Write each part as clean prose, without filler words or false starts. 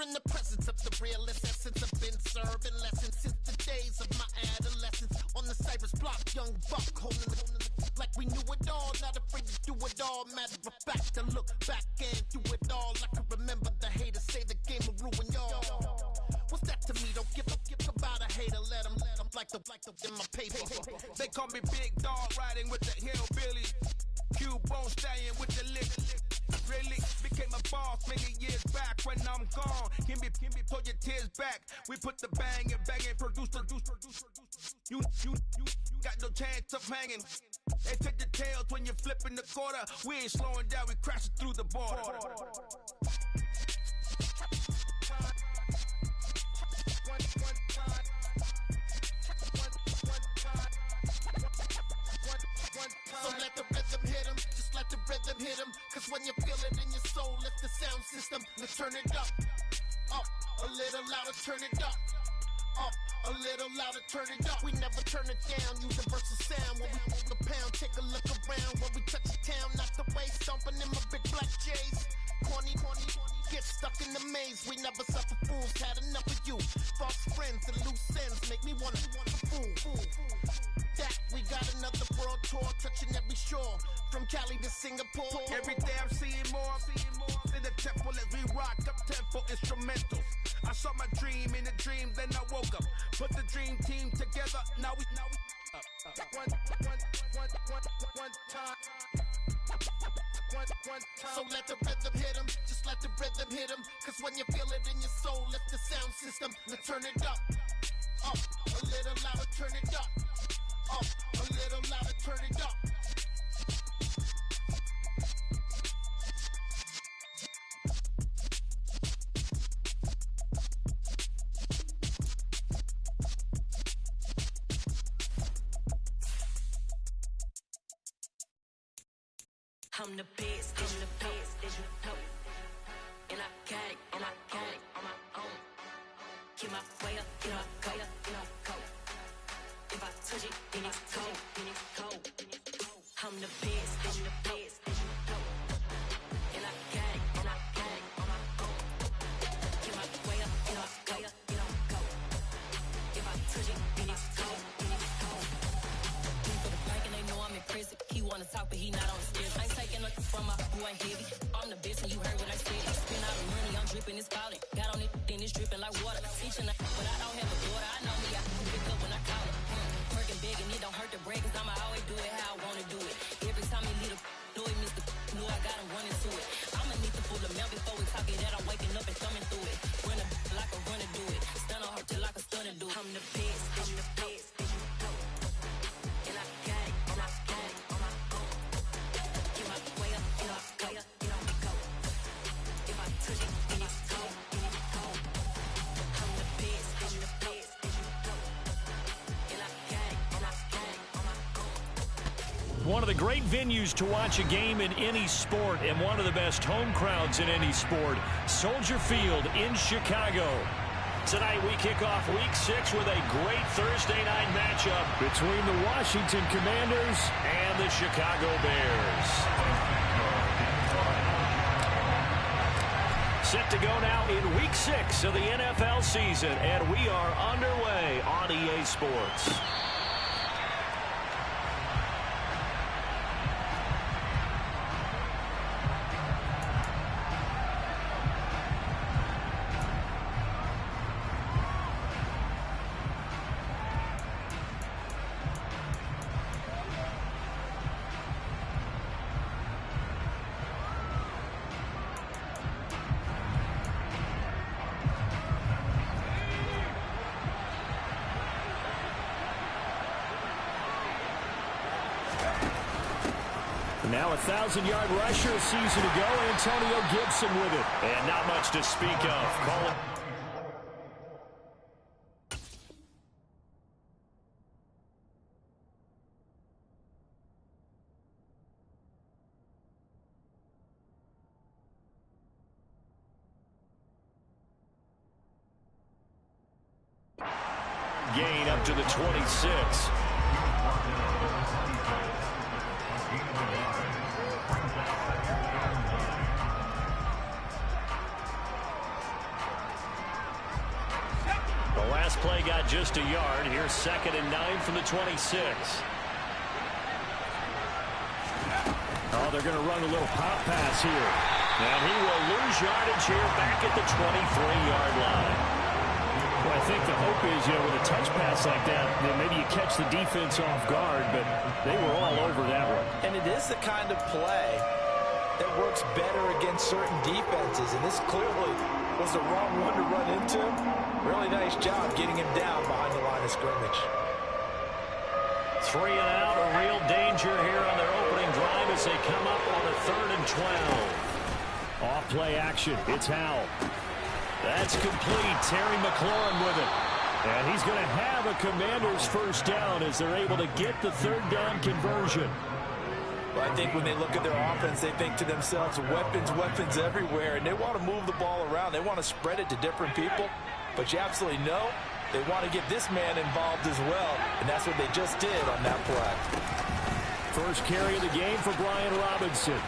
in the presence of the realest essence. I've been serving lessons since the days of my adolescence. On the Cypress block, young buck holding the like we knew it all, not afraid to do it all. Matter of fact, to look back and do it all. I can remember the haters say the game will ruin y'all. What's that to me? Don't give about a hater. Let them like the in my paper. They call me Big Dog, riding with the hillbilly. Q-Bone staying with the lick. Really became a boss many years back. When I'm gone, can be pull your tears back. We put the bang and produce. You got no chance of hanging. They take the tails when you're flipping the quarter. We ain't slowing down, we crashing through the border. So let the rhythm hit him, just let the rhythm hit him. Cause when you feel it in your soul, lift the sound system. Let's turn it up, a little louder, turn it up, a little louder, turn it up. We never turn it down, universal sound. When we move the pound, take a look around. When we touch the town, not the way, stomping in my big black J's. Corny, get stuck in the maze. We never suffer fools, had enough of you. False friends and loose ends make me wanna fool. That we got another world tour, touching every shore, from Cali to Singapore. Every day I'm seeing more in the temple as we rock up tempo instrumentals. I saw my dream in a dream, then I woke up. Put the dream team together, now we one time. So let the rhythm hit him, just let the rhythm hit him. Cause when you feel it in your soul, lift the sound system. Let's turn it up, a little louder, turn it up, a little louder, turn it up. I'm the best, I'm the best, as you know. And I got it on my own. Get my way up, get my go. If I touch it, then it's cold. I'm the best, as you know. And I got it on my own. Get my way up, get my go. If I touch it, then it's cold. For the bank and they know I'm impressive. He wanna talk, but he not on the stairs. I ain't taking nothing from my boy heavy. I'm the best and you heard what I said. Spend all the money, I'm dripping, it's falling. Got on it, then it's dripping like water. Teaching her, but I don't have a daughter. I know me, I can pick up when I call her. Working big and it don't hurt to break, cause I'ma always do it how I wanna do it. Every time he leave the know he missed the know I got him running to it. I'ma need to pull the milk before we talk it that I'm waking up and thumbing through it. Run a like a runner do it. Stun on her till like a stunner do it. I'm the best, I'm the best. And I got it, and I got it on my own. Get my way up, get my go. If I touch it, then it's cold. I'm the best, I'm the best. And I got it, and I got it on my own. One of the great venues to watch a game in any sport and one of the best home crowds in any sport, Soldier Field in Chicago. Tonight we kick off Week 6 with a great Thursday night matchup between the Washington Commanders and the Chicago Bears. Set to go now in Week 6 of the NFL season, and we are underway on EA Sports. Now a 1,000-yard rusher a season ago, Antonio Gibson with it. And not much to speak of. Call it. Gain up to the 26. Last play got just a yard. Here's 2nd and 9 from the 26. Oh, they're going to run a little pop pass here. And he will lose yardage here back at the 23-yard line. Well, I think the hope is, with a touch pass like that, maybe you catch the defense off guard, but they were all over that one. And it is the kind of play that works better against certain defenses, and this clearly was the wrong one to run into. Really nice job getting him down behind the line of scrimmage. 3 and out, a real danger here on their opening drive as they come up on a 3rd and 12. Off play action. It's Howell. That's complete. Terry McLaurin with it. And he's going to have a Commander's first down as they're able to get the 3rd down conversion. Well, I think when they look at their offense, they think to themselves, weapons, weapons everywhere, and they want to move the ball around. They want to spread it to different people. But you absolutely know they want to get this man involved as well, and that's what they just did on that play. First carry of the game for Brian Robinson.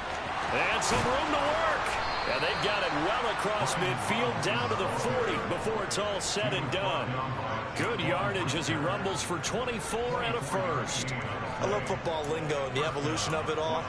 And some room to work. And they've got it well across midfield down to the 40 before it's all said and done. Good yardage as he rumbles for 24 and a first. I love football lingo and the evolution of it all.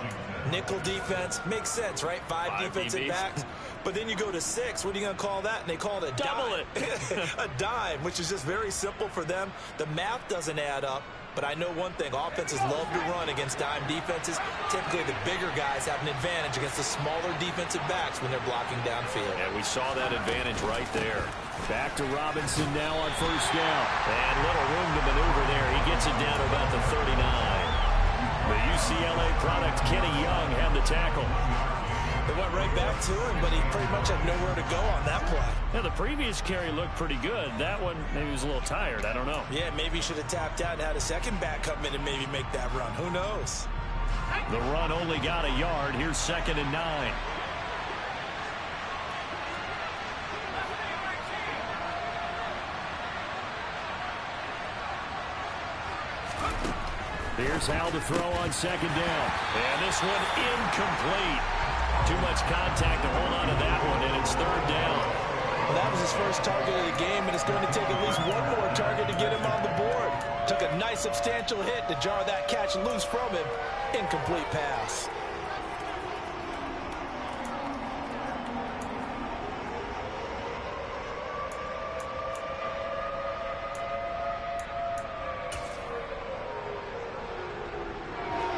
Nickel defense makes sense, right? Five defensive DBs. backs. But then you go to 6. What are you going to call that? And they call it a Double dime. A dime, which is just very simple for them. The math doesn't add up. But I know one thing, offenses love to run against dime defenses. Typically, the bigger guys have an advantage against the smaller defensive backs when they're blocking downfield. And we saw that advantage right there. Back to Robinson now on first down. And little room to maneuver there. He gets it down to about the 39. The UCLA product, Kenny Young, had the tackle. They went right back to him, but he pretty much had nowhere to go on that play. Yeah, the previous carry looked pretty good. That one, maybe he was a little tired. I don't know. Yeah, maybe he should have tapped out and had a second back come in and maybe make that run. Who knows? The run only got a yard. Here's 2nd and 9. Here's Howell to throw on 2nd down. And this one incomplete. Too much contact to hold on to that one, and it's 3rd down. Well, that was his first target of the game, and it's going to take at least one more target to get him on the board. Took a nice substantial hit to jar that catch loose from him. Incomplete pass.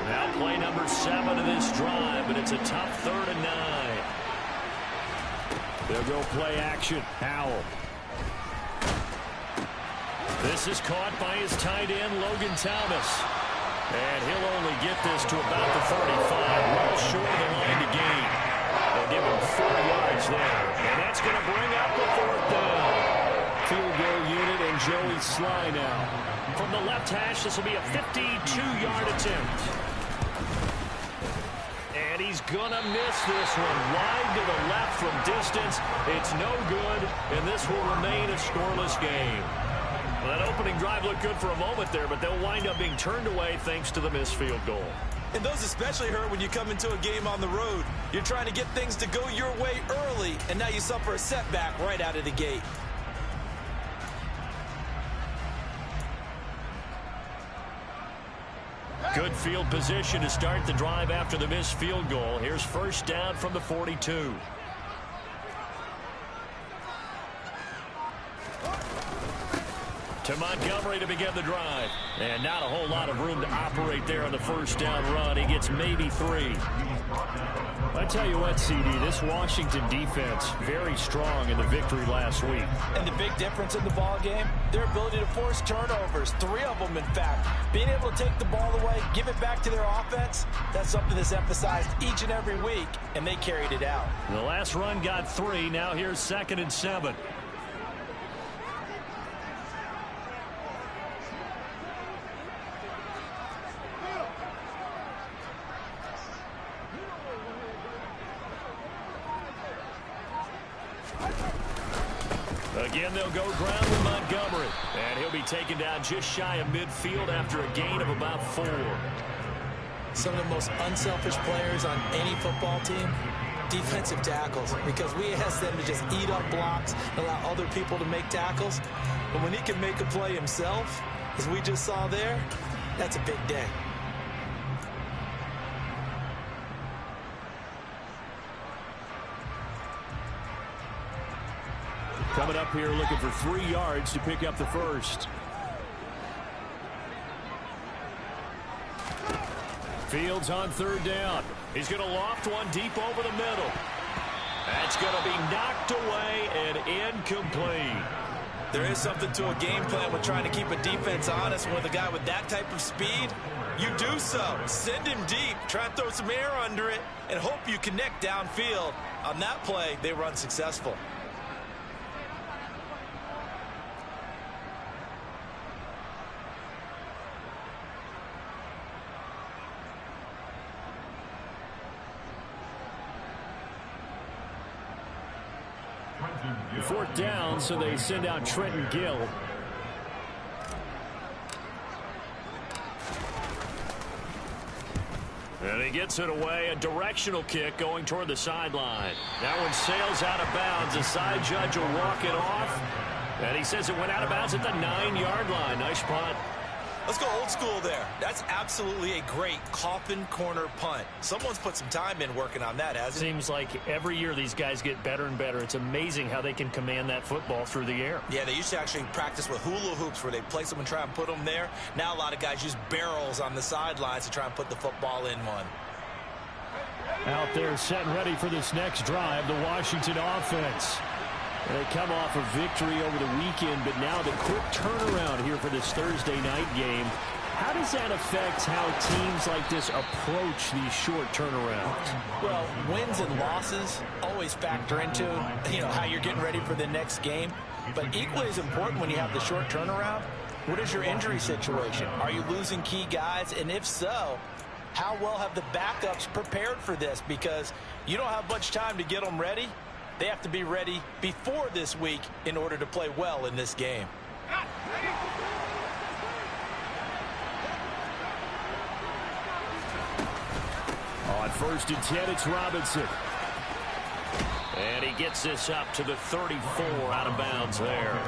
Now play number 7 of this drive, but it's a tough 3rd and 9. They'll go play action. Howell. This is caught by his tight end, Logan Thomas. And he'll only get this to about the 35, well short of the line to gain. They'll give him 4 yards there. And that's going to bring up the 4th down. Field goal unit and Joey Sly now. From the left hash, this will be a 52-yard attempt. And he's going to miss this one. Wide to the left from distance. It's no good, and this will remain a scoreless game. Well, that opening drive looked good for a moment there, but they'll wind up being turned away thanks to the missed field goal. And those especially hurt when you come into a game on the road. You're trying to get things to go your way early, and now you suffer a setback right out of the gate. Good field position to start the drive after the missed field goal. Here's first down from the 42. To Montgomery to begin the drive. And not a whole lot of room to operate there on the first down run. He gets maybe 3. I tell you what, CD, this Washington defense, very strong in the victory last week. And the big difference in the ball game, their ability to force turnovers, 3 of them, in fact. Being able to take the ball away, give it back to their offense, that's something that's emphasized each and every week, and they carried it out. The last run got 3. Now here's 2nd and 7. Again, they'll go ground with Montgomery. And he'll be taken down just shy of midfield after a gain of about 4. Some of the most unselfish players on any football team, defensive tackles, because we ask them to just eat up blocks and allow other people to make tackles. But when he can make a play himself, as we just saw there, that's a big day. Coming up here looking for 3 yards to pick up the first. Fields on 3rd down. He's going to loft one deep over the middle. That's going to be knocked away and incomplete. There is something to a game plan with trying to keep a defense honest. With a guy with that type of speed, you do so. Send him deep. Try and throw some air under it and hope you connect downfield. On that play, they were unsuccessful. Fourth down, so they send out Trenton Gill. And he gets it away. A directional kick going toward the sideline. That one sails out of bounds. The side judge will walk it off. And he says it went out of bounds at the 9-yard line. Nice punt. Let's go old school there. That's absolutely a great coffin corner punt. Someone's put some time in working on that, hasn't it? Seems like every year these guys get better and better. It's amazing how they can command that football through the air. Yeah, they used to actually practice with hula hoops where they place them and try and put them there. Now a lot of guys use barrels on the sidelines to try and put the football in one. Out there set and ready for this next drive, the Washington offense. They come off a victory over the weekend, but now the quick turnaround here for this Thursday night game. How does that affect how teams like this approach these short turnarounds? Well, wins and losses always factor into, how you're getting ready for the next game. But equally as important when you have the short turnaround, what is your injury situation? Are you losing key guys? And if so, how well have the backups prepared for this? Because you don't have much time to get them ready. They have to be ready before this week in order to play well in this game. On 1st and 10, it's Robinson. And he gets this up to the 34, out of bounds there.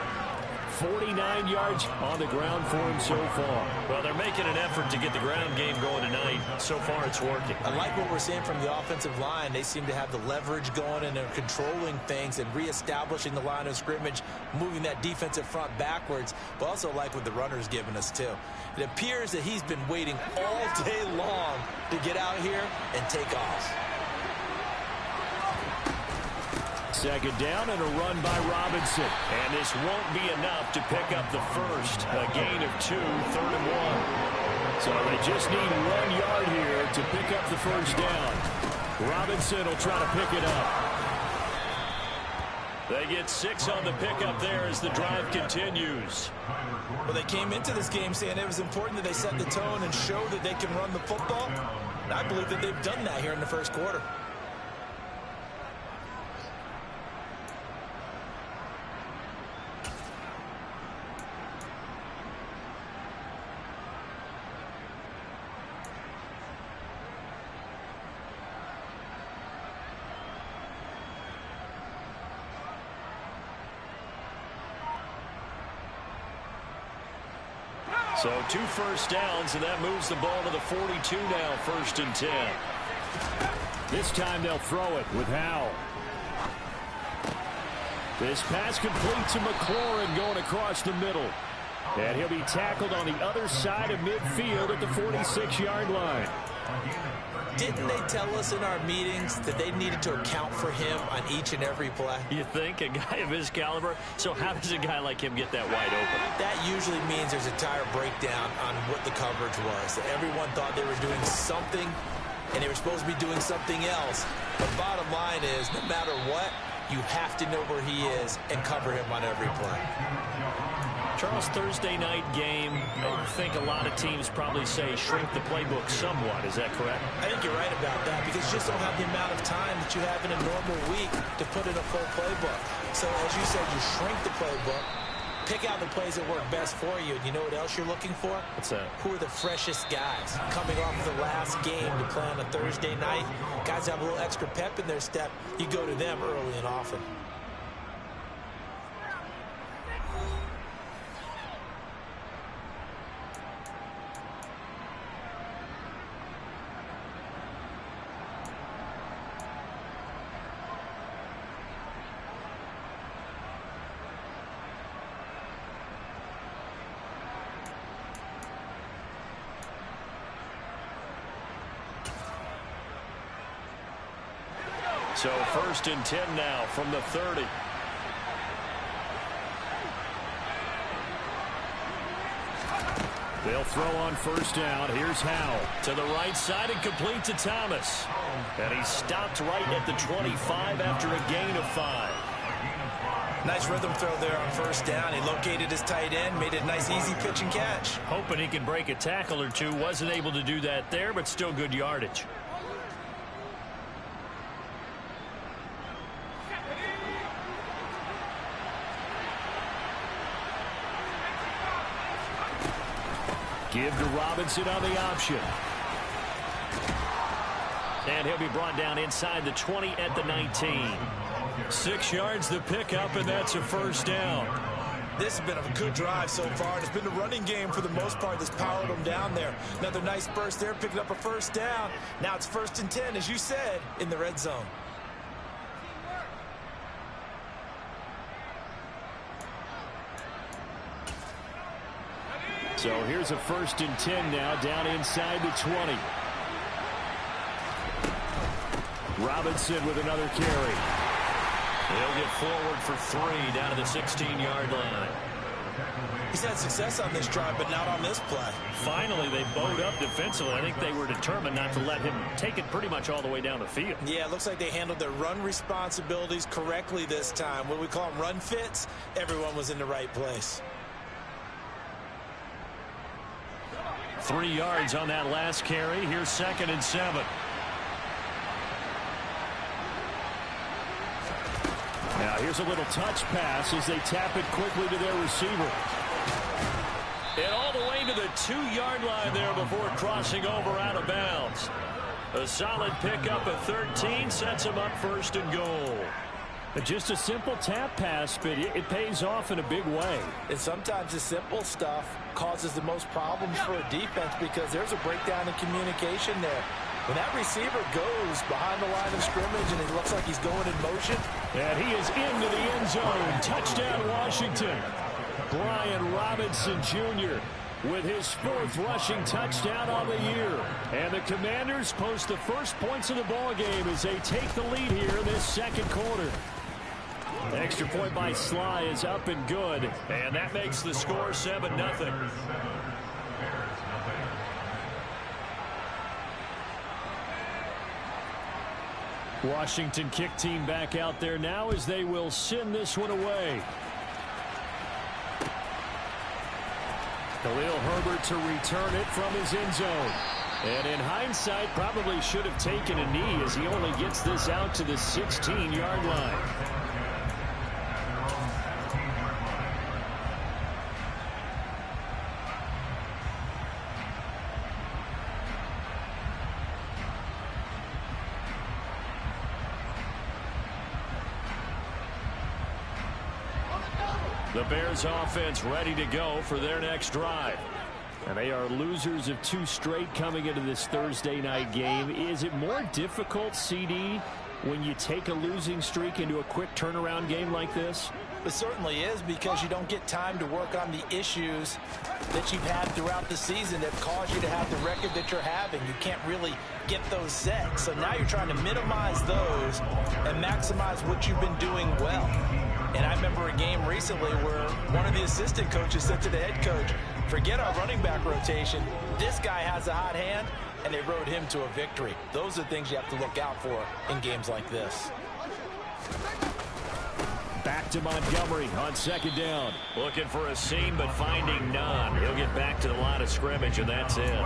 49 yards on the ground for him so far. Well, they're making an effort to get the ground game going tonight. So far, it's working. I like what we're seeing from the offensive line. They seem to have the leverage going, and they're controlling things and reestablishing the line of scrimmage, moving that defensive front backwards, but also like what the runner's giving us, too. It appears that he's been waiting all day long to get out here and take off. Second down and a run by Robinson. And this won't be enough to pick up the first. A gain of 2, 3rd and 1. So they just need 1 yard here to pick up the first down. Robinson will try to pick it up. They get 6 on the pickup there as the drive continues. Well, they came into this game saying it was important that they set the tone and show that they can run the football. And I believe that they've done that here in the first quarter. So 2 first downs, and that moves the ball to the 42 now, 1st and 10. This time they'll throw it with Howell. This pass complete to McLaurin going across the middle. And he'll be tackled on the other side of midfield at the 46-yard line. Didn't they tell us in our meetings that they needed to account for him on each and every play? You think? A guy of his caliber? So how does a guy like him get that wide open? That usually means there's a tire breakdown on what the coverage was. That everyone thought they were doing something, and they were supposed to be doing something else. But bottom line is, no matter what, you have to know where he is and cover him on every play. Charles, Thursday night game, I think a lot of teams probably say shrink the playbook somewhat. Is that correct? I think you're right about that because you just don't have the amount of time that you have in a normal week to put in a full playbook. So as you said, you shrink the playbook, pick out the plays that work best for you. And you know what else you're looking for? What's that? Who are the freshest guys coming off the last game to play on a Thursday night? Guys have a little extra pep in their step. You go to them early and often. So 1st and 10 now from the 30. They'll throw on 1st down. Here's Howell to the right side and complete to Thomas. And he stopped right at the 25 after a gain of 5. Nice rhythm throw there on 1st down. He located his tight end, made it a nice easy pitch and catch. Hoping he can break a tackle or two. Wasn't able to do that there, but still good yardage. Give to Robinson on the option. And he'll be brought down inside the 20 at the 19. 6 yards the pickup, and that's a 1st down. This has been a good drive so far. It's been the running game for the most part that's powered them down there. Another nice burst there, picking up a 1st down. Now it's 1st and 10, as you said, in the red zone. So here's a 1st and 10 now, down inside the 20. Robinson with another carry. He'll get forward for 3 down to the 16-yard line. He's had success on this drive, but not on this play. Finally, they bowed up defensively. I think they were determined not to let him take it pretty much all the way down the field. Yeah, it looks like they handled their run responsibilities correctly this time. What we call them run fits, everyone was in the right place. 3 yards on that last carry. Here's 2nd and 7. Now here's a little touch pass as they tap it quickly to their receiver. And all the way to the 2-yard line there before crossing over out of bounds. A solid pickup of 13 sets him up 1st and goal. Just a simple tap pass, but it pays off in a big way. And sometimes the simple stuff causes the most problems for a defense because there's a breakdown in communication there. When that receiver goes behind the line of scrimmage and it looks like he's going in motion. And he is into the end zone. Touchdown, Washington. Brian Robinson Jr. with his 4th rushing touchdown on the year. And the Commanders post the first points of the ball game as they take the lead here in this 2nd quarter. Extra point by Sly is up and good. And that makes the score 7-0. Washington kick team back out there now as they will send this one away. Khalil Herbert to return it from his end zone. And in hindsight, probably should have taken a knee as he only gets this out to the 16-yard line. The Bears offense ready to go for their next drive. And they are losers of 2 straight coming into this Thursday night game. Is it more difficult, CD, when you take a losing streak into a quick turnaround game like this? It certainly is, because you don't get time to work on the issues that you've had throughout the season that caused you to have the record that you're having. You can't really get those set. So now you're trying to minimize those and maximize what you've been doing well. And I remember a game recently where one of the assistant coaches said to the head coach, forget our running back rotation. This guy has a hot hand, and they rode him to a victory. Those are things you have to look out for in games like this. Back to Montgomery on 2nd down. Looking for a seam, but finding none. He'll get back to the line of scrimmage, and that's it.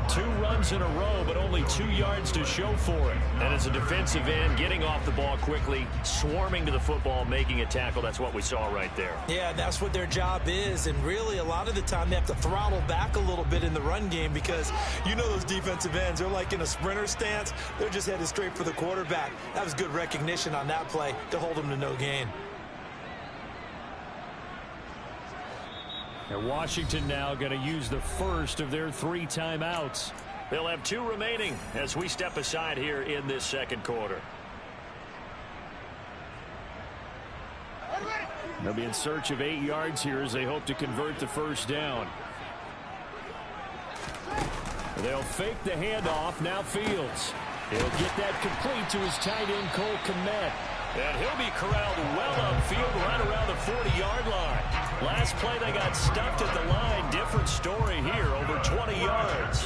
2 runs in a row, but only 2 yards to show for it. And as a defensive end, getting off the ball quickly, swarming to the football, making a tackle, that's what we saw right there. Yeah, that's what their job is. And really, a lot of the time, they have to throttle back a little bit in the run game because you know those defensive ends, they're like in a sprinter stance. They're just headed straight for the quarterback. That was good recognition on that play to hold them to no gain. And Washington now going to use the first of their 3 timeouts. They'll have 2 remaining as we step aside here in this 2nd quarter. They'll be in search of 8 yards here as they hope to convert the 1st down. They'll fake the handoff. Now Fields. He'll get that complete to his tight end, Cole Kmet. And he'll be corralled well upfield right around the 40-yard line. Last play, they got stuffed at the line. Different story here, over 20 yards.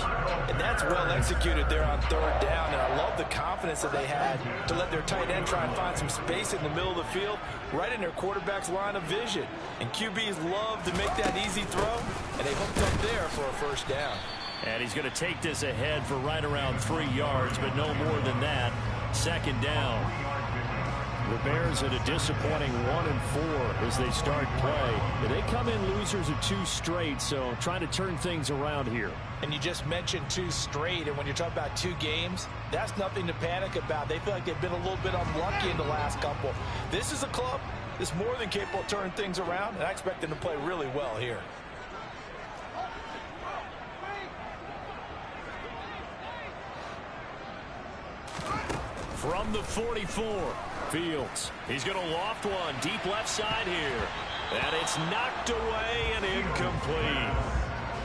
And that's well executed there on third down. And I love the confidence that they had to let their tight end try and find some space in the middle of the field, right in their quarterback's line of vision. And QBs love to make that easy throw, and they hooked up there for a first down. And he's going to take this ahead for right around 3 yards, but no more than that. Second down. The Bears at a disappointing 1-4 as they start play. They come in losers of 2 straight, so trying to turn things around here. And you just mentioned 2 straight, and when you're talking about 2 games, that's nothing to panic about. They feel like they've been a little bit unlucky in the last couple. This is a club that's more than capable of turning things around, and I expect them to play really well here. From the 44, Fields. He's going to loft one deep left side here. And it's knocked away and incomplete.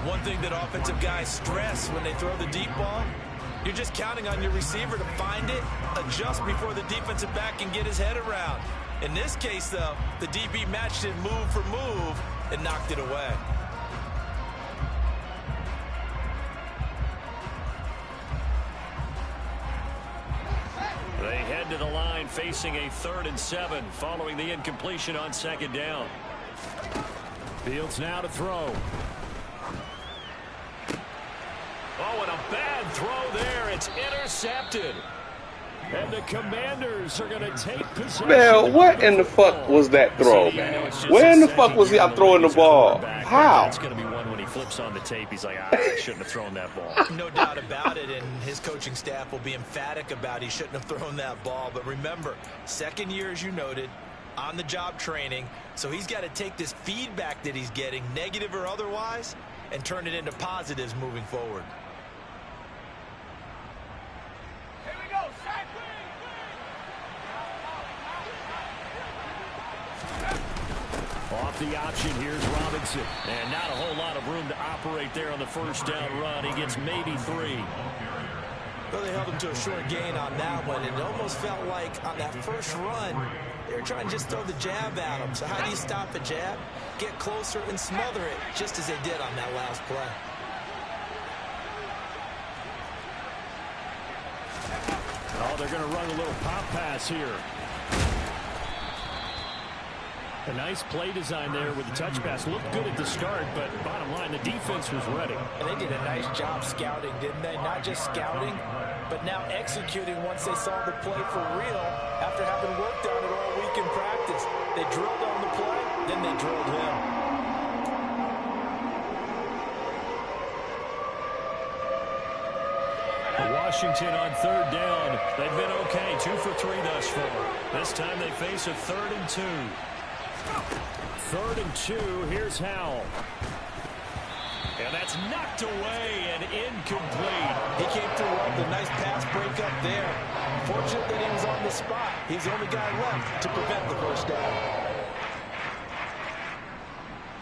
One thing that offensive guys stress when they throw the deep ball, you're just counting on your receiver to find it, adjust before the defensive back can get his head around. In this case, though, the DB matched it move for move and knocked it away. They head to the line facing a 3rd and 7 following the incompletion on second down. Fields now to throw. Oh, and a bad throw there. It's intercepted. And the Commanders are going to take possession. Man, what in the fuck was that throw, man? Where in the fuck was he throwing the ball? How? It's going to be one when he flips on the tape. He's like, I shouldn't have thrown that ball. No doubt about it, and his coaching staff will be emphatic about he shouldn't have thrown that ball. But remember, second year, as you noted, on-the-job training, so he's got to take this feedback that he's getting, negative or otherwise, and turn it into positives moving forward. Off the option, here's Robinson. And not a whole lot of room to operate there on the first down run. He gets maybe 3. Well, they held him to a short gain on that one. It almost felt like on that first run, they were trying to just throw the jab at him. So how do you stop a jab? Get closer and smother it, just as they did on that last play. Oh, they're going to run a little pop pass here. A nice play design there with the touch pass. Looked good at the start, but bottom line, the defense was ready. And they did a nice job scouting, didn't they? Not just scouting, but now executing once they saw the play for real after having worked on it all week in practice. They drilled on the play, then they drilled him. Washington on 3rd down. They've been okay, 2 for 3 thus far. This time they face a 3rd and 2. 3rd and 2, here's Howell. And that's knocked away and incomplete. He came through with a nice pass breakup there. Fortunate that he was on the spot. He's the only guy left to prevent the first down.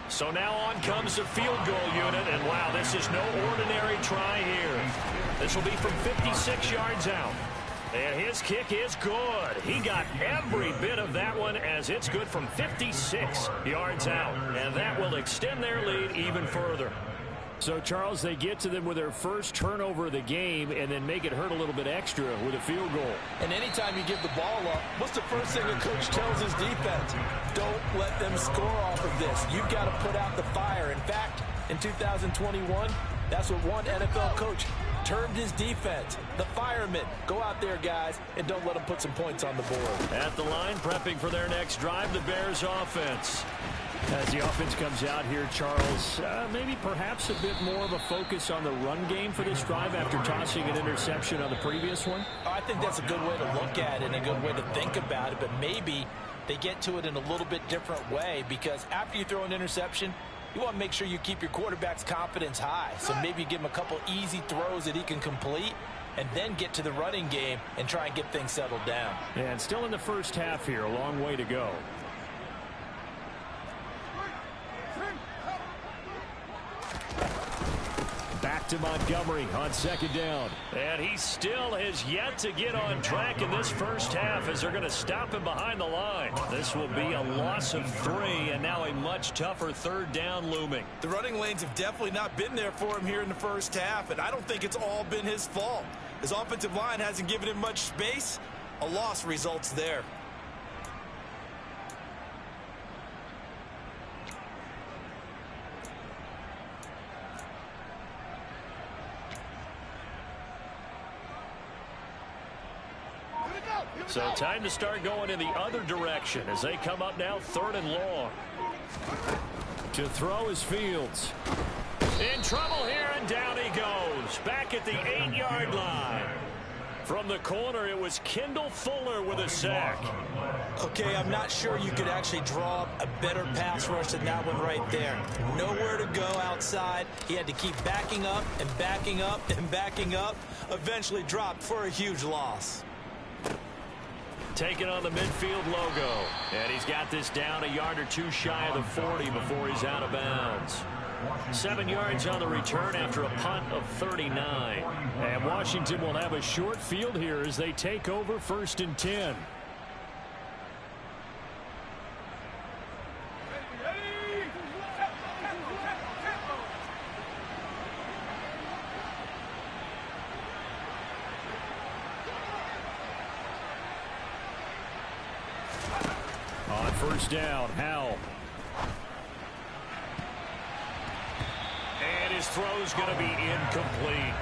So now on comes the field goal unit, and wow, this is no ordinary try here. This will be from 56 yards out. And his kick is good. He got every bit of that one as it's good from 56 yards out. And that will extend their lead even further. So, Charles, they get to them with their first turnover of the game and then make it hurt a little bit extra with a field goal. And anytime you give the ball up, what's the first thing a coach tells his defense? Don't let them score off of this. You've got to put out the fire. In fact, in 2021, that's what one NFL coach termed his defense. The firemen. Go out there, guys, and don't let them put some points on the board. At the line, prepping for their next drive, the Bears offense. As the offense comes out here, Charles, maybe perhaps a bit more of a focus on the run game for this drive after tossing an interception on the previous one? I think that's a good way to look at it and a good way to think about it, but maybe they get to it in a little bit different way, because after you throw an interception, you want to make sure you keep your quarterback's confidence high. So maybe give him a couple easy throws that he can complete and then get to the running game and try and get things settled down. And still in the first half here, a long way to go. Back to Montgomery on second down. And he still has yet to get on track in this first half as they're going to stop him behind the line. This will be a loss of 3 and now a much tougher third down looming. The running lanes have definitely not been there for him here in the first half, and I don't think it's all been his fault. His offensive line hasn't given him much space. A loss results there. So time to start going in the other direction as they come up now 3rd and long. To throw is Fields. In trouble here, and down he goes. Back at the 8-yard line. From the corner, it was Kendall Fuller with a sack. Okay, I'm not sure you could actually draw up a better pass rush than that one right there. Nowhere to go outside. He had to keep backing up and backing up and backing up. Eventually dropped for a huge loss. Taking on the midfield logo. And he's got this down a yard or 2 shy of the 40 before he's out of bounds. 7 yards on the return after a punt of 39. And Washington will have a short field here as they take over 1st and 10. On 1st down, Howell. And his throw's going to be incomplete.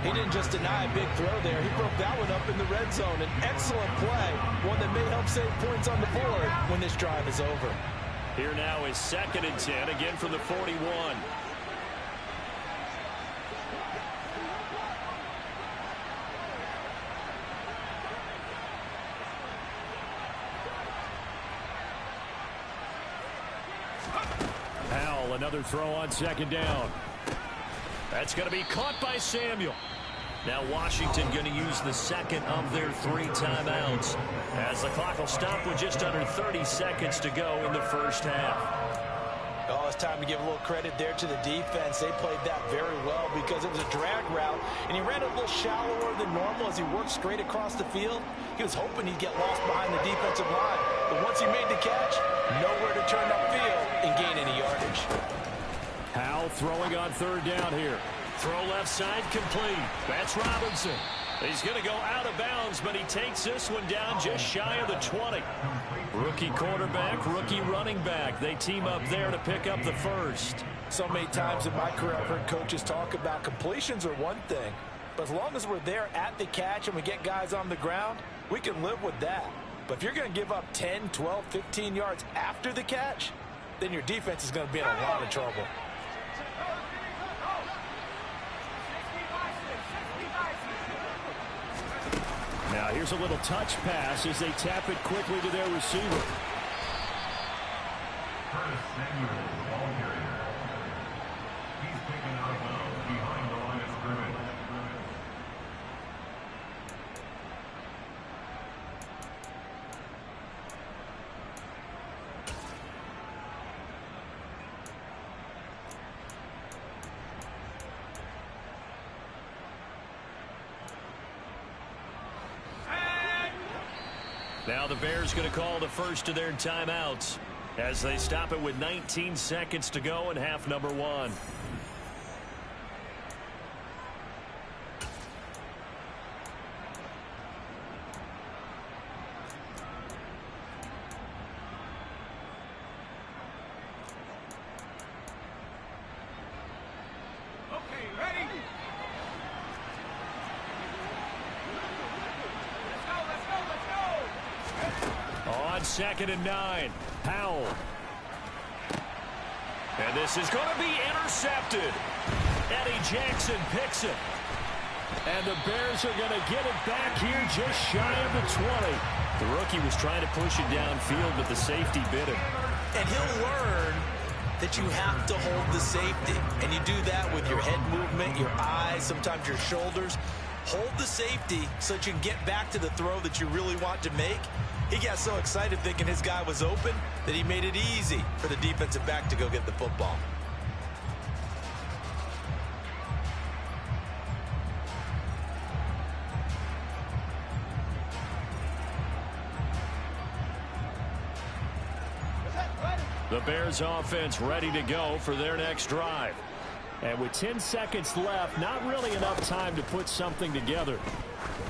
He didn't just deny a big throw there. He broke that one up in the red zone. An excellent play, one that may help save points on the board when this drive is over. Here now is 2nd and 10, again from the 41. Howell, another throw on 2nd down. That's going to be caught by Samuel. Now Washington going to use the 2nd of their 3 timeouts as the clock will stop with just under 30 seconds to go in the first half. Oh, it's time to give a little credit there to the defense. They played that very well because it was a drag route, and he ran a little shallower than normal as he worked straight across the field. He was hoping he'd get lost behind the defensive line, but once he made the catch, nowhere to turn upfield and gain any yardage. Howell throwing on 3rd down here. Throw left side complete. That's Robinson. He's going to go out of bounds, but he takes this one down just shy of the 20. Rookie quarterback, rookie running back. They team up there to pick up the first. So many times in my career I've heard coaches talk about completions are one thing, but as long as we're there at the catch and we get guys on the ground, we can live with that. But if you're going to give up 10, 12, 15 yards after the catch, then your defense is going to be in a lot of trouble. Now here's a little touch pass as they tap it quickly to their receiver. He's picking out of bounds behind the line of scrimmage. Now the Bears going to call the first of their timeouts as they stop it with 19 seconds to go in half number 1. Okay, ready? On 2nd and 9, Powell. And this is going to be intercepted. Eddie Jackson picks it. And the Bears are going to get it back here just shy of the 20. The rookie was trying to push it downfield, but the safety bit him. And he'll learn that you have to hold the safety. And you do that with your head movement, your eyes, sometimes your shoulders. Hold the safety so that you can get back to the throw that you really want to make. He got so excited thinking his guy was open that he made it easy for the defensive back to go get the football. The Bears offense ready to go for their next drive. And with 10 seconds left, not really enough time to put something together.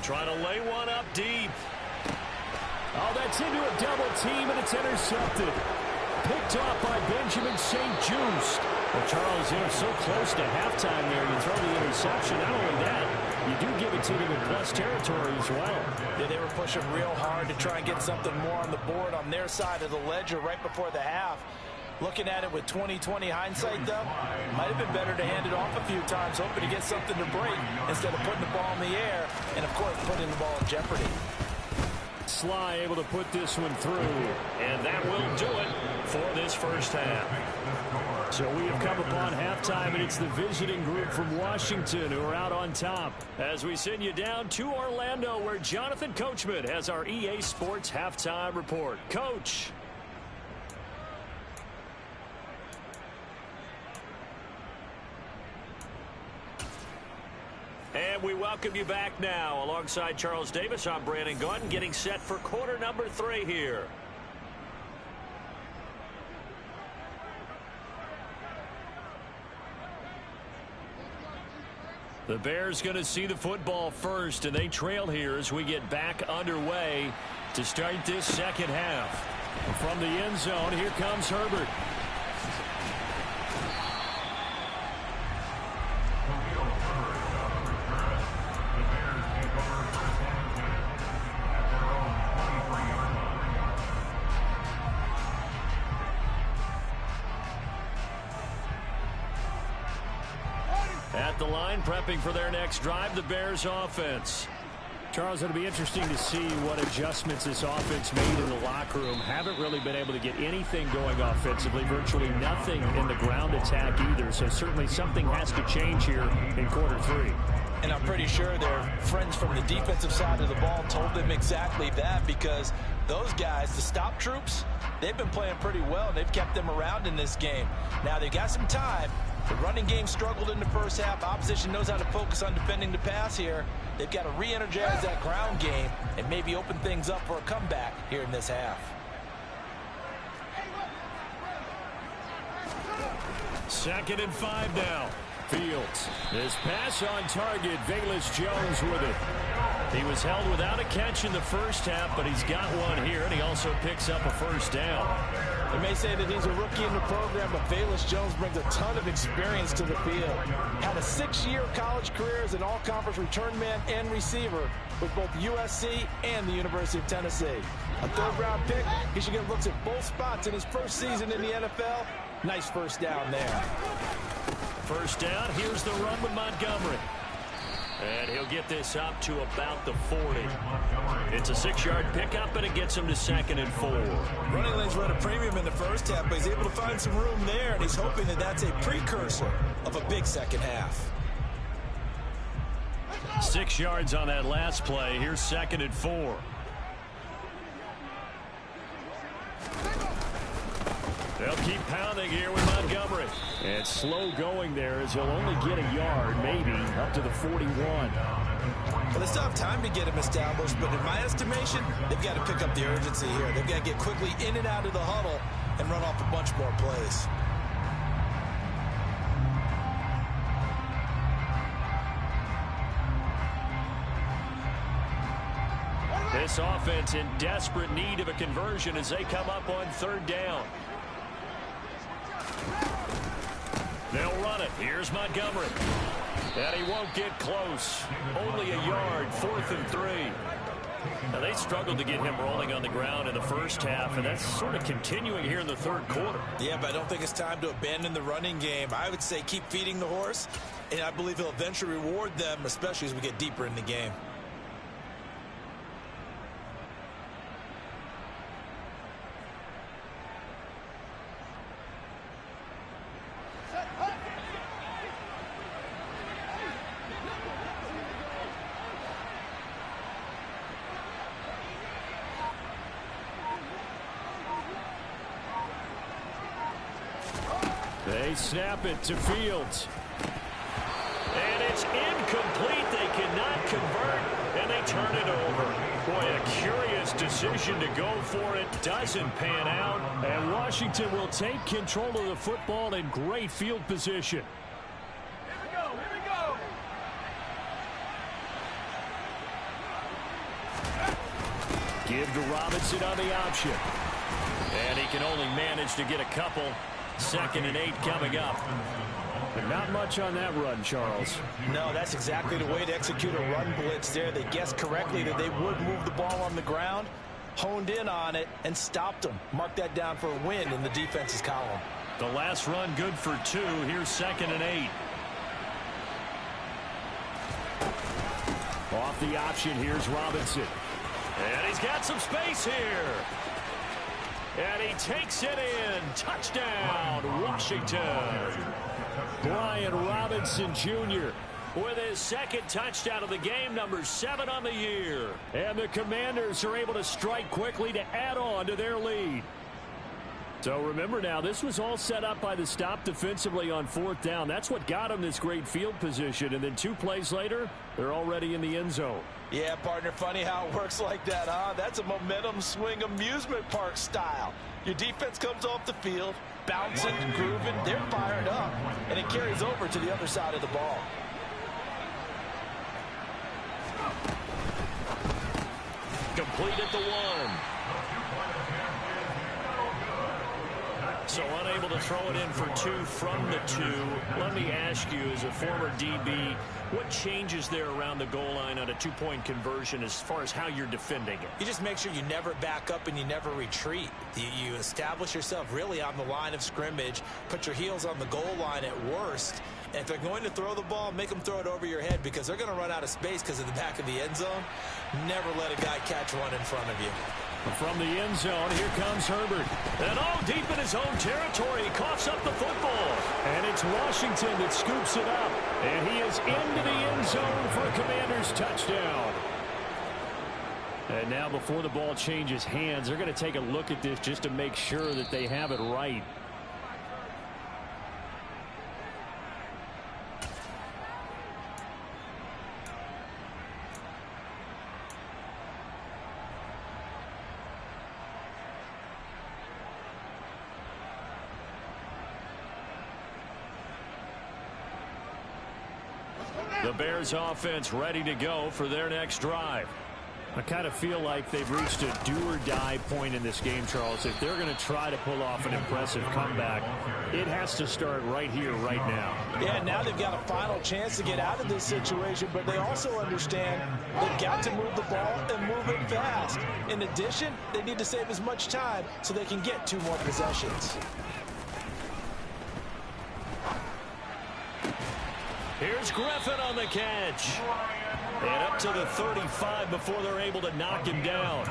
Trying to lay one up deep. Oh, that's into a double team, and it's intercepted. Picked off by Benjamin St. Just. Well, Charles, they're so close to halftime there. You throw the interception. Not only that, you do give it to them in plus territory as well. Yeah, they were pushing real hard to try and get something more on the board on their side of the ledger right before the half. Looking at it with 20/20 hindsight, though, might have been better to hand it off a few times, hoping to get something to break instead of putting the ball in the air and, of course, putting the ball in jeopardy. Sly able to put this one through. And that will do it for this first half. So we have come upon halftime, and it's the visiting group from Washington who are out on top. As we send you down to Orlando, where Jonathan Coachman has our EA Sports halftime report. Coach. And we welcome you back now. Alongside Charles Davis, I'm Brandon Gaudin, getting set for quarter number 3 here. The Bears going to see the football first, and they trail here as we get back underway to start this second half. From the end zone, here comes Herbert. At the line, prepping for their next drive, the Bears offense. Charles, it'll be interesting to see what adjustments this offense made in the locker room. Haven't really been able to get anything going offensively, virtually nothing in the ground attack either. So certainly something has to change here in quarter 3. And I'm pretty sure their friends from the defensive side of the ball told them exactly that, because those guys, the stop troops, they've been playing pretty well. They've kept them around in this game. Now they've got some time. The running game struggled in the first half. Opposition knows how to focus on defending the pass here. They've got to re-energize that ground game and maybe open things up for a comeback here in this half. Second and 5 now. Fields. This pass on target. Velus Jones with it. He was held without a catch in the first half, but he's got one here, and he also picks up a first down. They may say that he's a rookie in the program, but Velus Jones brings a ton of experience to the field. Had a 6-year college career as an all-conference return man and receiver with both USC and the University of Tennessee. A third-round pick, he should get looks at both spots in his first season in the NFL. Nice first down there. First down, here's the run with Montgomery. And he'll get this up to about the 40. It's a 6-yard pickup, and it gets him to 2nd and 4. Running lanes run a premium in the first half, but he's able to find some room there, and he's hoping that that's a precursor of a big second half. 6 yards on that last play. Here's 2nd and 4. They'll keep pounding here with Montgomery. And slow going there as he'll only get a yard, maybe, up to the 41. Well, they still have time to get him established, but in my estimation, they've got to pick up the urgency here. They've got to get quickly in and out of the huddle and run off a bunch more plays. This offense in desperate need of a conversion as they come up on 3rd down. They'll run it. Here's Montgomery. And he won't get close. Only a yard, 4th and 3. Now, they struggled to get him rolling on the ground in the first half, and that's sort of continuing here in the 3rd quarter. Yeah, but I don't think it's time to abandon the running game. I would say keep feeding the horse, and I believe he'll eventually reward them, especially as we get deeper in the game. They snap it to Fields. And it's incomplete. They cannot convert. And they turn it over. Boy, a curious decision to go for it. Doesn't pan out. And Washington will take control of the football in great field position. Give to Robinson on the option. And he can only manage to get a couple. 2nd and 8 coming up. But not much on that run, Charles. No, that's exactly the way to execute a run blitz there. They guessed correctly that they would move the ball on the ground, honed in on it, and stopped them. Mark that down for a win in the defense's column. The last run good for 2. Here's 2nd and 8. Off the option, here's Robinson. And he's got some space here. And he takes it in. Touchdown, Washington. Brian Robinson Jr. with his 2nd touchdown of the game, number 7 on the year. And the Commanders are able to strike quickly to add on to their lead. So remember now, this was all set up by the stop defensively on 4th down. That's what got them this great field position. And then 2 plays later, they're already in the end zone. Yeah, partner, funny how it works like that, huh? That's a momentum swing amusement park style. Your defense comes off the field, bouncing, grooving, they're fired up, and it carries over to the other side of the ball. Complete at the 1. So unable to throw it in for 2 from the 2. Let me ask you, as a former DB, what changes there around the goal line on a 2-point conversion as far as how you're defending it? You just make sure you never back up and you never retreat. You establish yourself really on the line of scrimmage, put your heels on the goal line at worst, and if they're going to throw the ball, make them throw it over your head because they're going to run out of space because of the back of the end zone. Never let a guy catch one in front of you. From the end zone, here comes Herbert. And deep in his own territory, he coughs up the football. And it's Washington that scoops it up. And he is into the end zone for a Commanders touchdown. And now before the ball changes hands, they're going to take a look at this just to make sure that they have it right. The Bears offense ready to go for their next drive. I kind of feel like they've reached a do-or-die point in this game, Charles. If they're going to try to pull off an impressive comeback, it has to start right here, right now. Yeah, now they've got a final chance to get out of this situation, but they also understand they've got to move the ball and move it fast. In addition, they need to save as much time so they can get 2 more possessions. Here's Griffin on the catch. And up to the 35 before they're able to knock him down.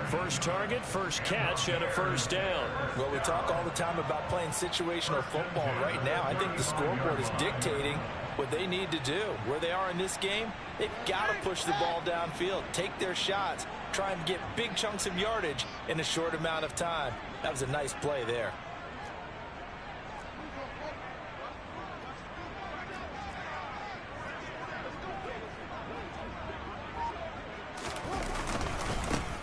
First target, first catch, and a first down. Well, we talk all the time about playing situational football. Right now, I think the scoreboard is dictating what they need to do. Where they are in this game, they've got to push the ball downfield, take their shots, try and get big chunks of yardage in a short amount of time. That was a nice play there.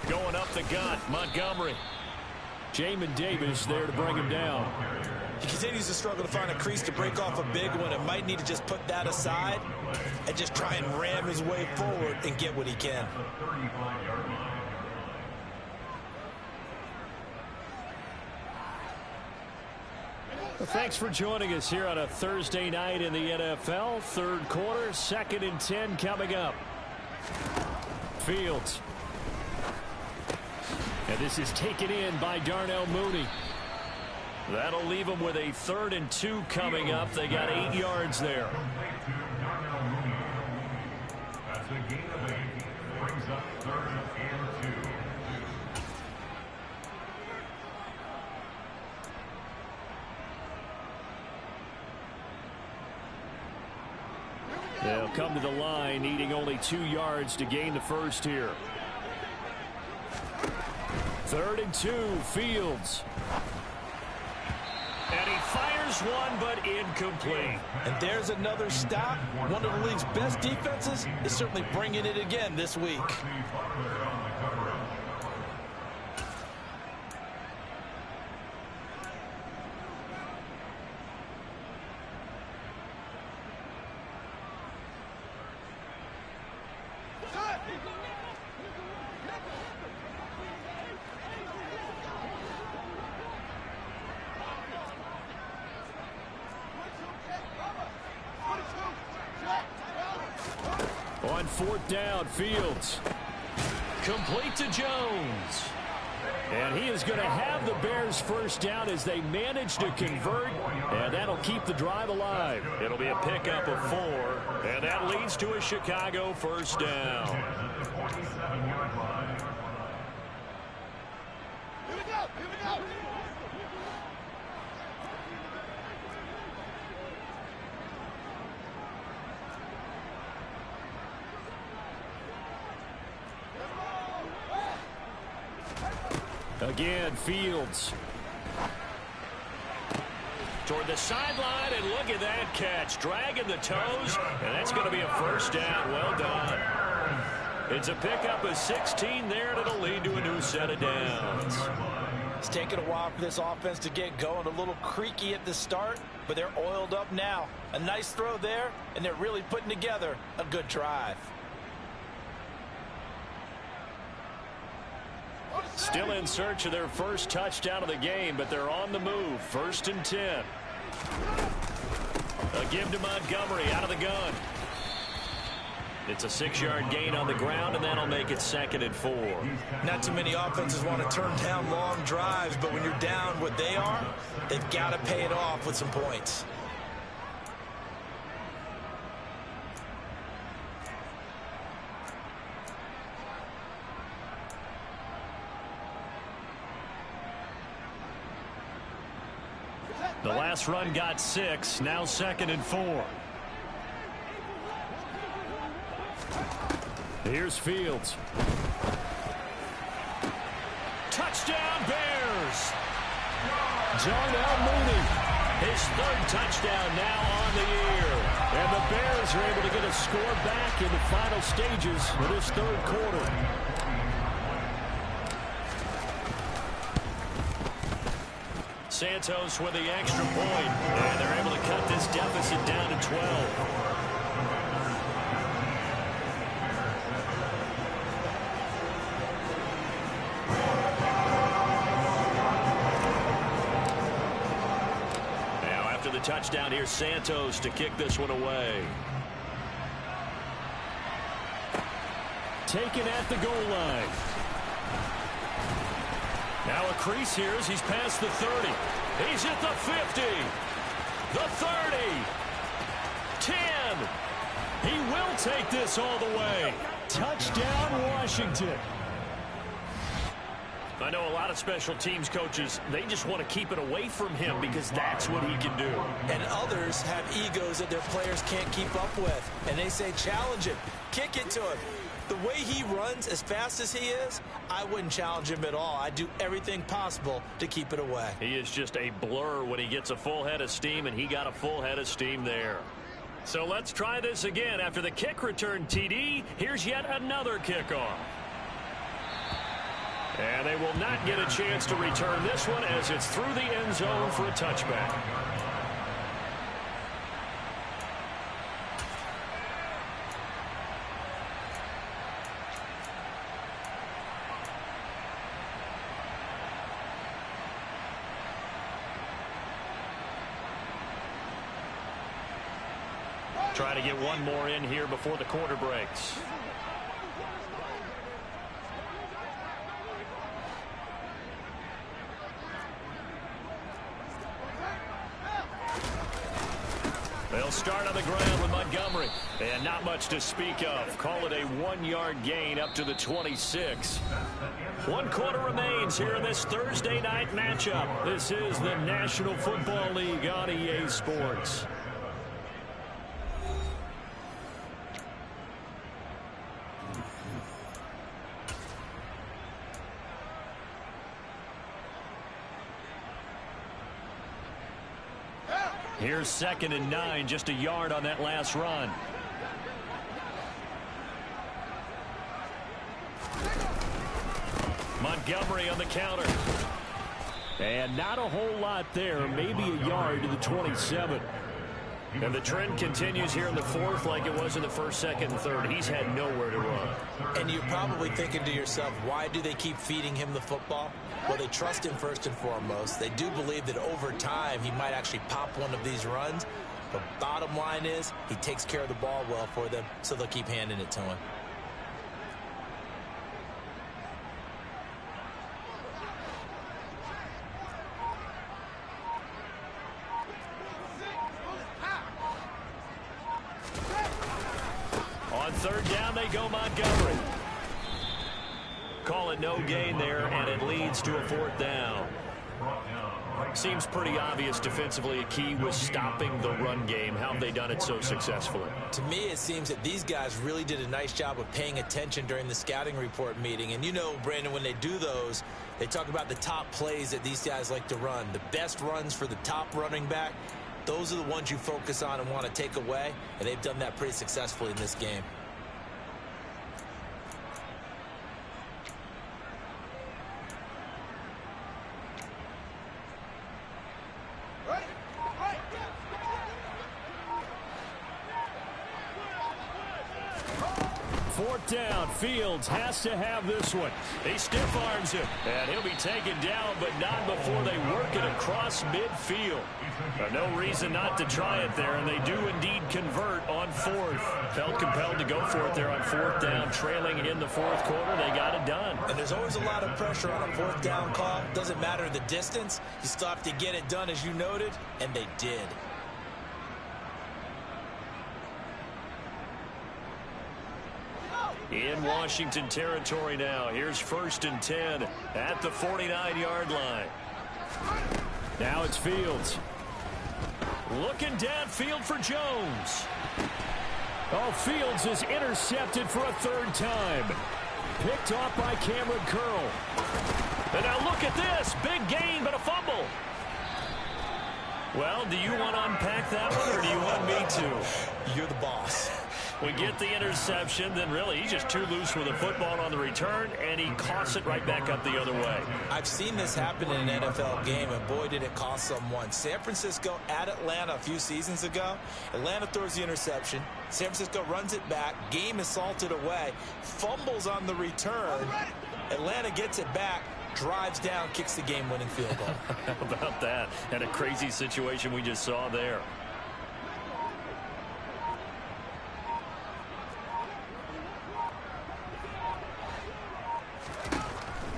Going up the gut, Montgomery. Jamin Davis there to bring him down. He continues to struggle to find a crease to break off a big one and might need to just put that aside and just try and ram his way forward and get what he can. Well, thanks for joining us here on a Thursday night in the NFL. Third quarter, 2nd and 10 coming up. Fields. And this is taken in by Darnell Mooney. That'll leave them with a 3rd and 2 coming up. They got 8 yards there. That's a gain of 8. Brings up 3rd and 2. They'll come to the line, needing only 2 yards to gain the first here. 3rd and 2, Fields. And he fires one, but incomplete. And there's another stop. One of the league's best defenses is certainly bringing it again this week. On fourth down, Fields. Complete to Jones. And he is going to have the Bears first down as they manage to convert, and that'll keep the drive alive. It'll be a pickup of 4, and that leads to a Chicago first down. Here we go. Again, Fields. Toward the sideline, and look at that catch. Dragging the toes, and that's going to be a first down. Well done. It's a pickup of 16 there, and it'll lead to a new set of downs. It's taken a while for this offense to get going. A little creaky at the start, but they're oiled up now. A nice throw there, and they're really putting together a good drive. Still in search of their first touchdown of the game, but they're on the move. 1st and 10. A give to Montgomery out of the gun. It's a 6-yard gain on the ground, and that'll make it 2nd and 4. Not too many offenses want to turn down long drives, but when you're down what they are, they've got to pay it off with some points. The last run got 6, now 2nd and 4. Here's Fields. Touchdown, Bears! Darnell Mooney. His 3rd touchdown now on the year. And the Bears are able to get a score back in the final stages of this 3rd quarter. Santos with the extra point, and they're able to cut this deficit down to 12. Now after the touchdown, here's Santos to kick this one away. Taken at the goal line. Now a crease here as he's past the 30. He's at the 50. The 30. 10. He will take this all the way. Touchdown, Washington. I know a lot of special teams coaches, they just want to keep it away from him because that's what he can do. And others have egos that their players can't keep up with. And they say, challenge him. Kick it to him. The way he runs as fast as he is, I wouldn't challenge him at all. I'd do everything possible to keep it away. He is just a blur when he gets a full head of steam, and he got a full head of steam there. So let's try this again. After the kick return TD, here's yet another kickoff. And they will not get a chance to return this one as it's through the end zone for a touchback. Try to get one more in here before the quarter breaks. They'll start on the ground with Montgomery. And not much to speak of. Call it a 1-yard gain up to the 26. 1 quarter remains here in this Thursday night matchup. This is the National Football League on EA Sports. Here's 2nd and 9, just a yard on that last run. Montgomery on the counter. And not a whole lot there, maybe a yard to the 27. And the trend continues here in the 4th like it was in the 1st, 2nd, and 3rd. He's had nowhere to run. And you're probably thinking to yourself, why do they keep feeding him the football? Well, they trust him first and foremost. They do believe that over time he might actually pop one of these runs. But bottom line is he takes care of the ball well for them, so they'll keep handing it to him. On 3rd down, they go Montgomery. Call it no gain there, and it leads to a 4th down. Seems pretty obvious defensively a key was stopping the run game. How have they done it so successfully? To me, it seems that these guys really did a nice job of paying attention during the scouting report meeting. And you know, Brandon, when they do those, they talk about the top plays that these guys like to run. The best runs for the top running back, those are the ones you focus on and want to take away. And they've done that pretty successfully in this game. Down. Fields has to have this one. He stiff arms him, and he'll be taken down, but not before they work it across midfield. No reason not to try it there, and they do indeed convert on 4th. Felt compelled to go for it there on 4th down, trailing in the 4th quarter. They got it done. And there's always a lot of pressure on a 4th down call. Doesn't matter the distance. You still have to get it done, as you noted, and they did. In Washington territory now. Here's 1st and 10 at the 49-yard line. Now it's Fields. Looking downfield for Jones. Oh, Fields is intercepted for a 3rd time. Picked off by Cameron Curl. And now look at this. Big gain, but a fumble. Well, do you want to unpack that one, or do you want me to? You're the boss. We get the interception, then really he's just too loose with the football on the return, and he coughs it right back up the other way. I've seen this happen in an NFL game, and boy, did it cost someone. San Francisco at Atlanta a few seasons ago. Atlanta throws the interception. San Francisco runs it back. Game is salted away. Fumbles on the return. Atlanta gets it back. Drives down, kicks the game-winning field goal. How about that? And a crazy situation we just saw there.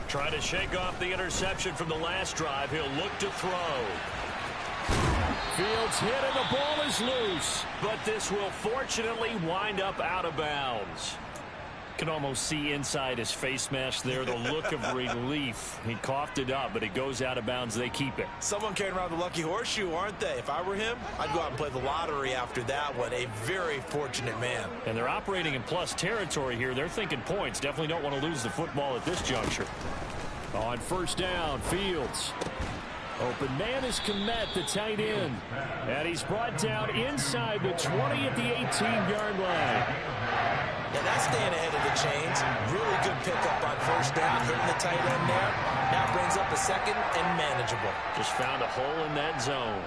Trying to shake off the interception from the last drive. He'll look to throw. Fields hit and the ball is loose. But this will fortunately wind up out of bounds. Can almost see inside his face mask there the look of relief. He coughed it up, but it goes out of bounds. They keep it. Someone carrying around the lucky horseshoe, aren't they? If I were him, I'd go out and play the lottery after that one. A very fortunate man. And they're operating in plus territory here. They're thinking points. Definitely don't want to lose the football at this juncture. On 1st down, Fields. Open man is Kmet, the tight end. And he's brought down inside the 20 at the 18-yard line. Yeah, that's staying ahead of the chains. Really good pickup on 1st down, hitting the tight end there. Now brings up a 2nd and manageable. Just found a hole in that zone.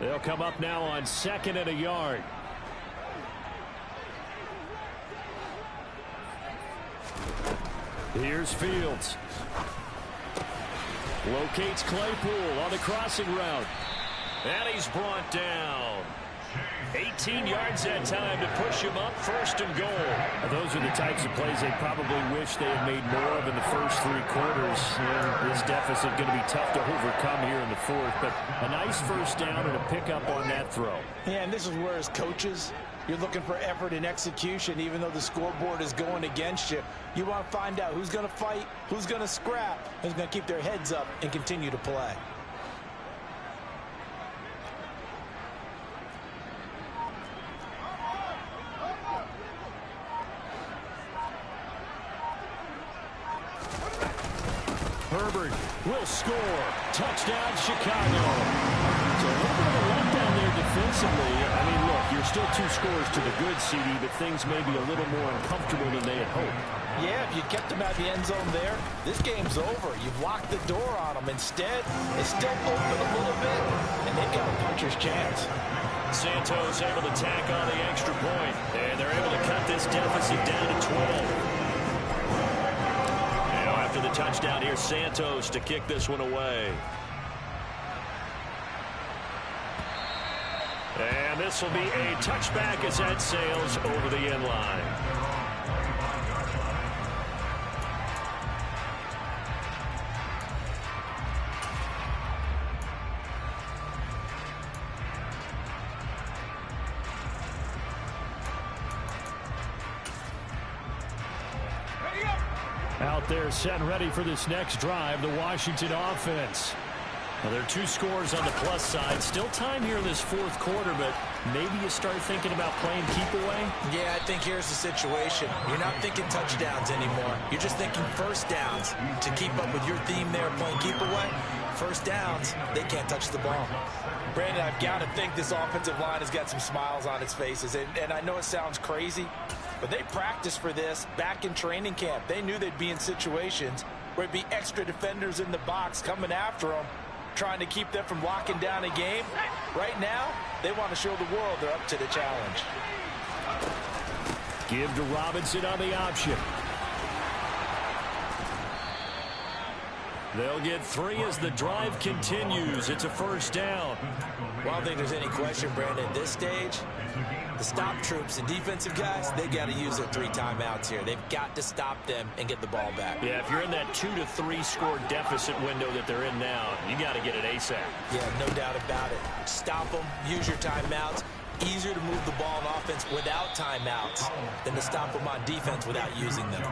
They'll come up now on 2nd and a yard. Here's Fields. Locates Claypool on the crossing route. And he's brought down. 18 yards that time to push him up 1st and goal. Those are the types of plays they probably wish they had made more of in the first 3 quarters. And this deficit going to be tough to overcome here in the 4th. But a nice 1st down and a pickup on that throw. Yeah, and this is where as coaches, you're looking for effort and execution. Even though the scoreboard is going against you, you want to find out who's going to fight, who's going to scrap, who's going to keep their heads up and continue to play. Herbert will score. Touchdown, Chicago. So a little bit of a letdown there defensively. I mean, look, you're still 2 scores to the good, CD, but things may be a little more uncomfortable than they had hoped. Yeah, if you kept them at the end zone there, this game's over. You've locked the door on them. Instead, it's still open a little bit, and they've got a puncher's chance. Santos able to tack on the extra point, and they're able to cut this deficit down to 12. Now after the touchdown, here's Santos to kick this one away. And this will be a touchback as that sails over the end line. Out there set and ready for this next drive, the Washington offense. Well, there are 2 scores on the plus side. Still time here in this 4th quarter, but maybe you start thinking about playing keep away? Yeah, I think here's the situation. You're not thinking touchdowns anymore. You're just thinking first downs. To keep up with your theme there, playing keep away, first downs, they can't touch the ball. Brandon, I've got to think this offensive line has got some smiles on its faces. And I know it sounds crazy, but they practiced for this back in training camp. They knew they'd be in situations where it'd be extra defenders in the box coming after them, trying to keep them from locking down a game. Right now, they want to show the world they're up to the challenge. Give to Robinson on the option. They'll get 3 as the drive continues. It's a first down. Well, I don't think there's any question, Brandon, at this stage, the stop troops and defensive guys, they got to use their 3 timeouts here. They've got to stop them and get the ball back. Yeah, if you're in that 2 to 3 score deficit window that they're in now, you got to get it ASAP. Yeah, no doubt about it. Stop them, use your timeouts. Easier to move the ball on offense without timeouts than to stop them on defense without using them.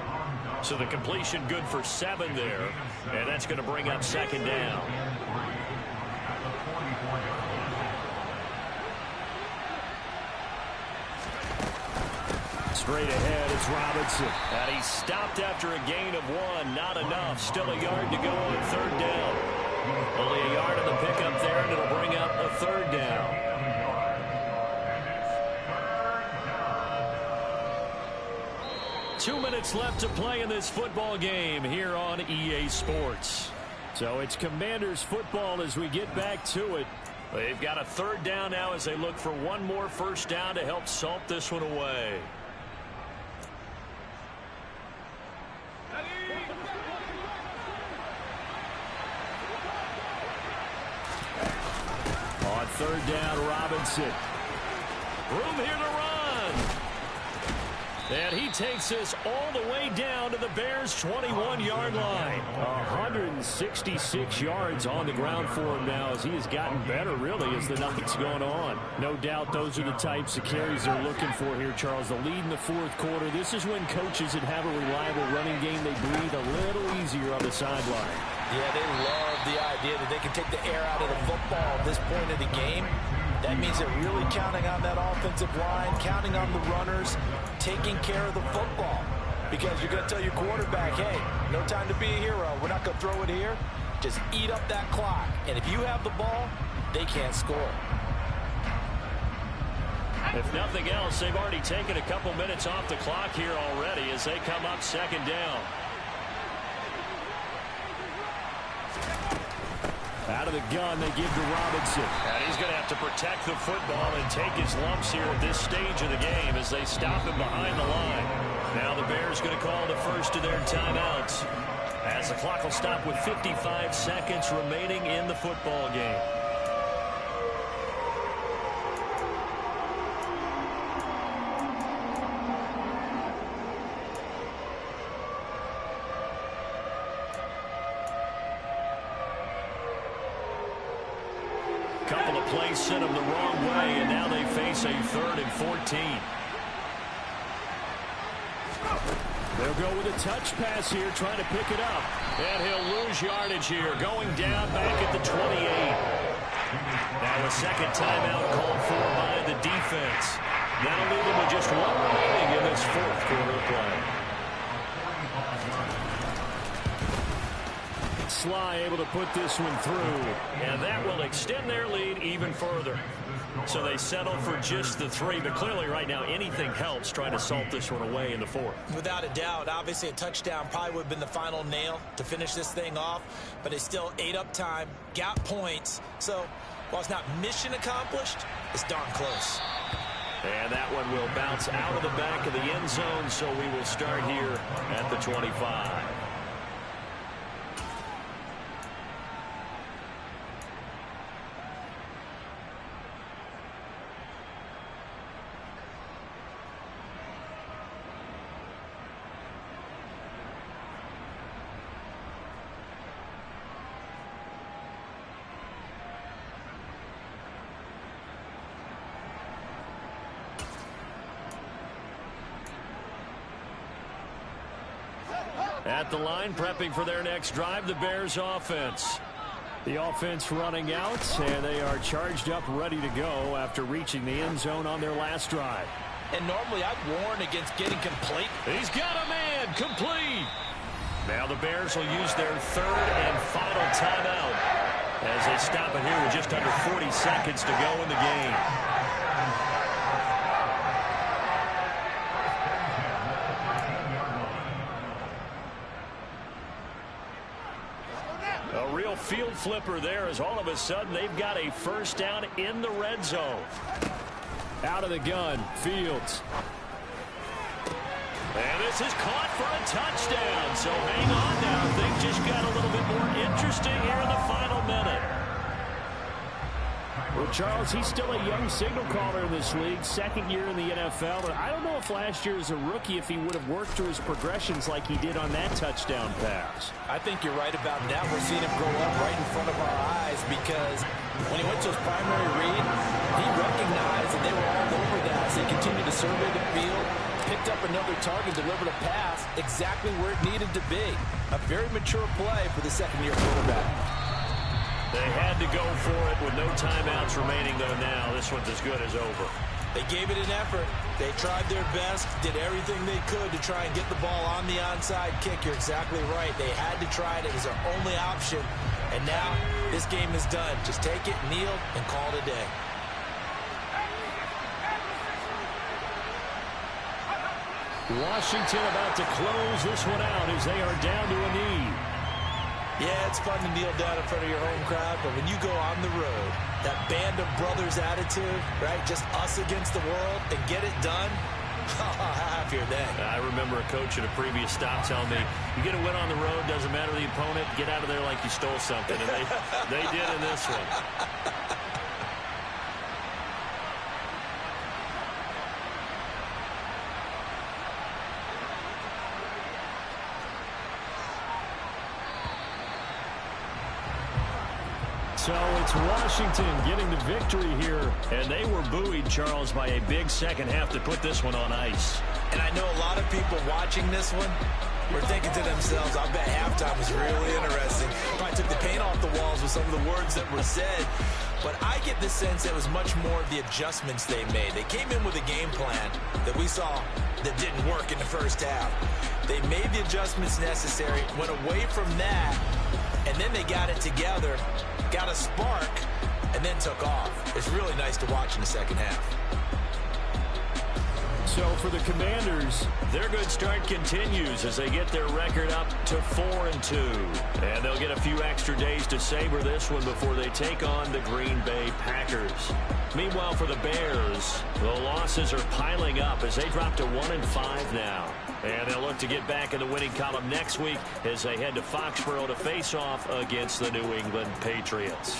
So the completion good for 7 there, and that's going to bring up second down. Straight ahead, it's Robinson. And he stopped after a gain of 1. Not enough. Still a yard to go on 3rd down. Only a yard on the pickup there, and it'll bring up a 3rd down. Two minutes left to play in this football game here on EA Sports. So it's Commanders football as we get back to it. They've got a 3rd down now as they look for one more first down to help salt this one away. On 3rd down, Robinson. Room here to run. And he takes this all the way down to the Bears' 21-yard line. 166 yards on the ground for him now as he has gotten better, really, as the night's gone on. No doubt those are the types of carries they're looking for here, Charles. The lead in the 4th quarter. This is when coaches that have a reliable running game, they breathe a little easier on the sideline. Yeah, they love the idea that they can take the air out of the football at this point of the game. That means they're really counting on that offensive line, counting on the runners, taking care of the football. Because you're going to tell your quarterback, hey, no time to be a hero. We're not going to throw it here. Just eat up that clock. And if you have the ball, they can't score. If nothing else, they've already taken a couple minutes off the clock here already as they come up 2nd down. Out of the gun, they give to Robinson. And he's going to have to protect the football and take his lumps here at this stage of the game as they stop him behind the line. Now the Bears going to call the first of their timeouts as the clock will stop with 55 seconds remaining in the football game. Couple of plays sent them the wrong way, and now they face a 3rd and 14. They'll go with a touch pass here, trying to pick it up. And he'll lose yardage here, going down back at the 28. Now a second timeout called for by the defense. That'll leave them with just 1 remaining in this 4th quarter play. Sly able to put this one through, and that will extend their lead even further. So they settle for just the 3, but clearly right now anything helps trying to salt this one away in the 4th. Without a doubt, obviously a touchdown probably would have been the final nail to finish this thing off, but they still ate up time, got points. So while it's not mission accomplished, it's darn close. And that one will bounce out of the back of the end zone, so we will start here at the 25. At the line, prepping for their next drive, the Bears offense. The offense running out, and they are charged up, ready to go after reaching the end zone on their last drive. And normally I'd warn against getting complete. He's got a man, complete. Now the Bears will use their 3rd and final timeout as they stop it here with just under 40 seconds to go in the game. A real field flipper there as all of a sudden they've got a first down in the red zone. Out of the gun, Fields. And this is caught for a touchdown. So hang on now. Things just got a little bit more interesting here in the final minute. Well, Charles, he's still a young signal caller in this league, 2nd year in the NFL. And I don't know if last year as a rookie, if he would have worked through his progressions like he did on that touchdown pass. I think you're right about that. We're seeing him grow up right in front of our eyes because when he went to his primary read, he recognized that they were all over that. So he continued to survey the field, picked up another target, delivered a pass exactly where it needed to be. A very mature play for the 2nd-year quarterback. They had to go for it with no timeouts remaining, though, now. This one's as good as over. They gave it an effort. They tried their best, did everything they could to try and get the ball on the onside kick. You're exactly right. They had to try it. It was their only option. And now this game is done. Just take it, kneel, and call it a day. Washington about to close this one out as they are down to a knee. Yeah, it's fun to kneel down in front of your home crowd, but when you go on the road, that band of brothers attitude, right, just us against the world, and get it done, how happier then. I remember a coach at a previous stop telling me, you get a win on the road, doesn't matter the opponent, get out of there like you stole something, and they did in this one. So it's Washington getting the victory here. And they were buoyed, Charles, by a big second half to put this one on ice. And I know a lot of people watching this one were thinking to themselves, I bet halftime was really interesting. Probably took the paint off the walls with some of the words that were said. But I get the sense it was much more of the adjustments they made. They came in with a game plan that we saw that didn't work in the first half. They made the adjustments necessary, went away from that, and then they got it together, got a spark, and then took off. It's really nice to watch in the second half. So for the Commanders, their good start continues as they get their record up to 4-2. And they'll get a few extra days to savor this one before they take on the Green Bay Packers. Meanwhile, for the Bears, the losses are piling up as they drop to 1-5 now. And they'll look to get back in the winning column next week as they head to Foxborough to face off against the New England Patriots.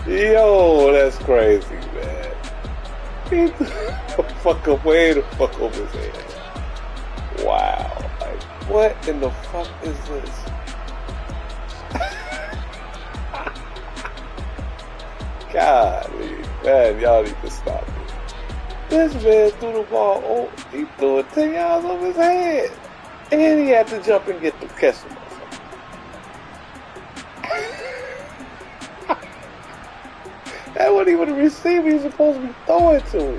Yo, that's crazy, man. He threw the fuck up way the fuck over his head. Wow. Like, what in the fuck is this? Golly, man, y'all need to stop it. This man threw the ball, he threw it 10 yards over his head. And he had to jump and get the catch him. That wasn't even a receiver he was supposed to be throwing to him.